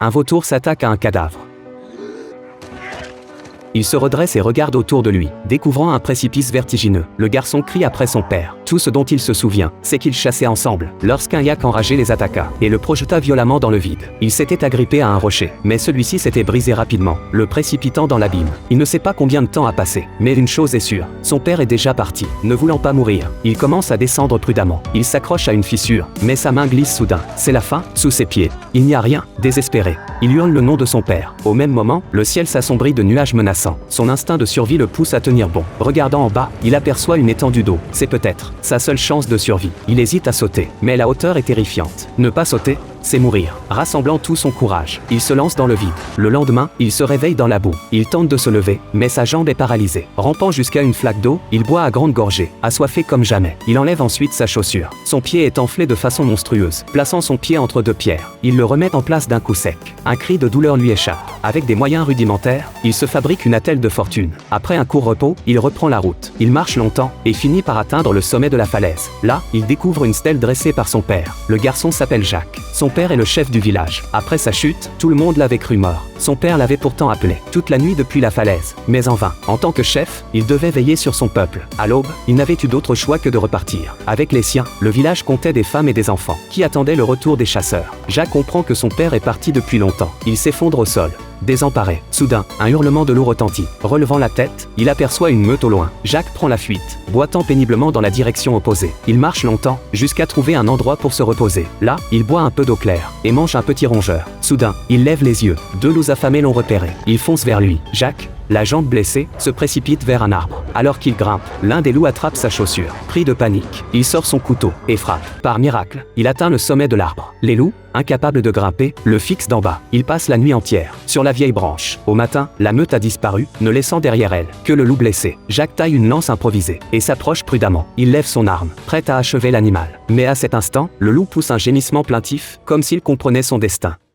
Un vautour s'attaque à un cadavre. Il se redresse et regarde autour de lui, découvrant un précipice vertigineux. Le garçon crie après son père. Tout ce dont il se souvient, c'est qu'ils chassaient ensemble, lorsqu'un yak enragé les attaqua, et le projeta violemment dans le vide. Il s'était agrippé à un rocher, mais celui-ci s'était brisé rapidement, le précipitant dans l'abîme. Il ne sait pas combien de temps a passé, mais une chose est sûre, son père est déjà parti, ne voulant pas mourir. Il commence à descendre prudemment. Il s'accroche à une fissure, mais sa main glisse soudain. C'est la fin, sous ses pieds. Il n'y a rien, désespéré. Il hurle le nom de son père. Au même moment, le ciel s'assombrit de nuages menaçants. Son instinct de survie le pousse à tenir bon. Regardant en bas, il aperçoit une étendue d'eau. C'est peut-être sa seule chance de survie. Il hésite à sauter, mais la hauteur est terrifiante. Ne pas sauter, c'est mourir. Rassemblant tout son courage, il se lance dans le vide. Le lendemain, il se réveille dans la boue. Il tente de se lever, mais sa jambe est paralysée. Rampant jusqu'à une flaque d'eau, il boit à grande gorgée, assoiffé comme jamais. Il enlève ensuite sa chaussure. Son pied est enflé de façon monstrueuse. Plaçant son pied entre deux pierres, il le remet en place d'un coup sec. Un cri de douleur lui échappe. Avec des moyens rudimentaires, il se fabrique une attelle de fortune. Après un court repos, il reprend la route. Il marche longtemps et finit par atteindre le sommet de la falaise. Là, il découvre une stèle dressée par son père. Le garçon s'appelle Jacques. Son père est le chef du village. Après sa chute, tout le monde l'avait cru mort. Son père l'avait pourtant appelé toute la nuit depuis la falaise, mais en vain. En tant que chef, il devait veiller sur son peuple. À l'aube, il n'avait eu d'autre choix que de repartir. Avec les siens, le village comptait des femmes et des enfants qui attendaient le retour des chasseurs. Jacques comprend que son père est parti depuis longtemps. Il s'effondre au sol. Désemparé. Soudain, un hurlement de loup retentit. Relevant la tête, il aperçoit une meute au loin. Jacques prend la fuite, boitant péniblement dans la direction opposée. Il marche longtemps, jusqu'à trouver un endroit pour se reposer. Là, il boit un peu d'eau claire, et mange un petit rongeur. Soudain, il lève les yeux. Deux loups affamés l'ont repéré. Il fonce vers lui. Jacques, la jambe blessée, se précipite vers un arbre. Alors qu'il grimpe, l'un des loups attrape sa chaussure. Pris de panique, il sort son couteau, et frappe. Par miracle, il atteint le sommet de l'arbre. Les loups, incapables de grimper, le fixent d'en bas. Il passe la nuit entière, sur la vieille branche. Au matin, la meute a disparu, ne laissant derrière elle que le loup blessé. Jacques taille une lance improvisée, et s'approche prudemment. Il lève son arme, prêt à achever l'animal. Mais à cet instant, le loup pousse un gémissement plaintif, comme s'il comprenait son destin.